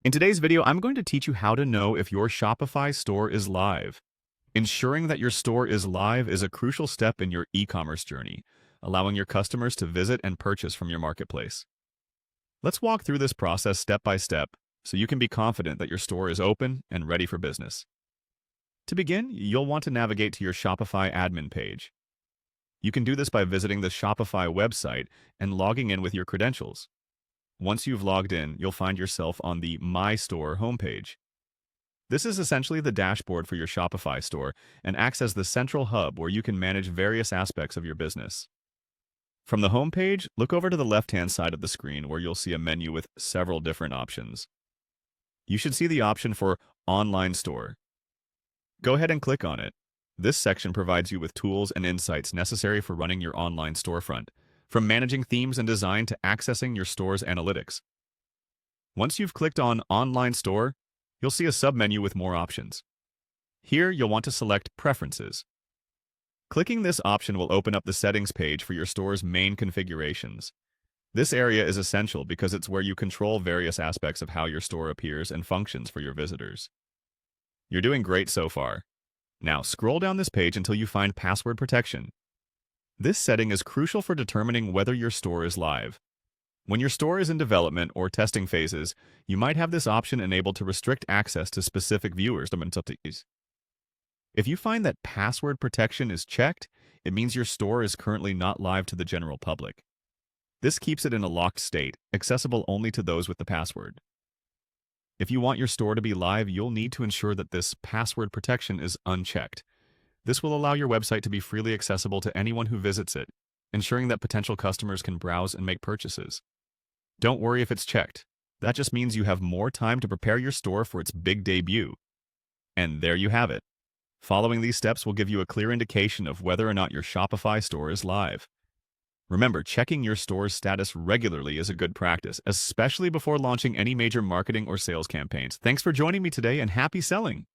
In today's video, I'm going to teach you how to know if your Shopify store is live. Ensuring that your store is live is a crucial step in your e-commerce journey, allowing your customers to visit and purchase from your marketplace. Let's walk through this process step by step so you can be confident that your store is open and ready for business. To begin, you'll want to navigate to your Shopify admin page. You can do this by visiting the Shopify website and logging in with your credentials. Once you've logged in, you'll find yourself on the My Store homepage. This is essentially the dashboard for your Shopify store and acts as the central hub where you can manage various aspects of your business. From the homepage, look over to the left-hand side of the screen where you'll see a menu with several different options. You should see the option for Online Store. Go ahead and click on it. This section provides you with tools and insights necessary for running your online storefront, from managing themes and design to accessing your store's analytics. Once you've clicked on Online Store, you'll see a submenu with more options. Here, you'll want to select Preferences. Clicking this option will open up the settings page for your store's main configurations. This area is essential because it's where you control various aspects of how your store appears and functions for your visitors. You're doing great so far. Now, scroll down this page until you find Password Protection. This setting is crucial for determining whether your store is live. When your store is in development or testing phases, you might have this option enabled to restrict access to specific viewers. If you find that password protection is checked, it means your store is currently not live to the general public. This keeps it in a locked state, accessible only to those with the password. If you want your store to be live, you'll need to ensure that this password protection is unchecked. This will allow your website to be freely accessible to anyone who visits it, ensuring that potential customers can browse and make purchases. Don't worry if it's checked. That just means you have more time to prepare your store for its big debut. And there you have it. Following these steps will give you a clear indication of whether or not your Shopify store is live. Remember, checking your store's status regularly is a good practice, especially before launching any major marketing or sales campaigns. Thanks for joining me today and happy selling!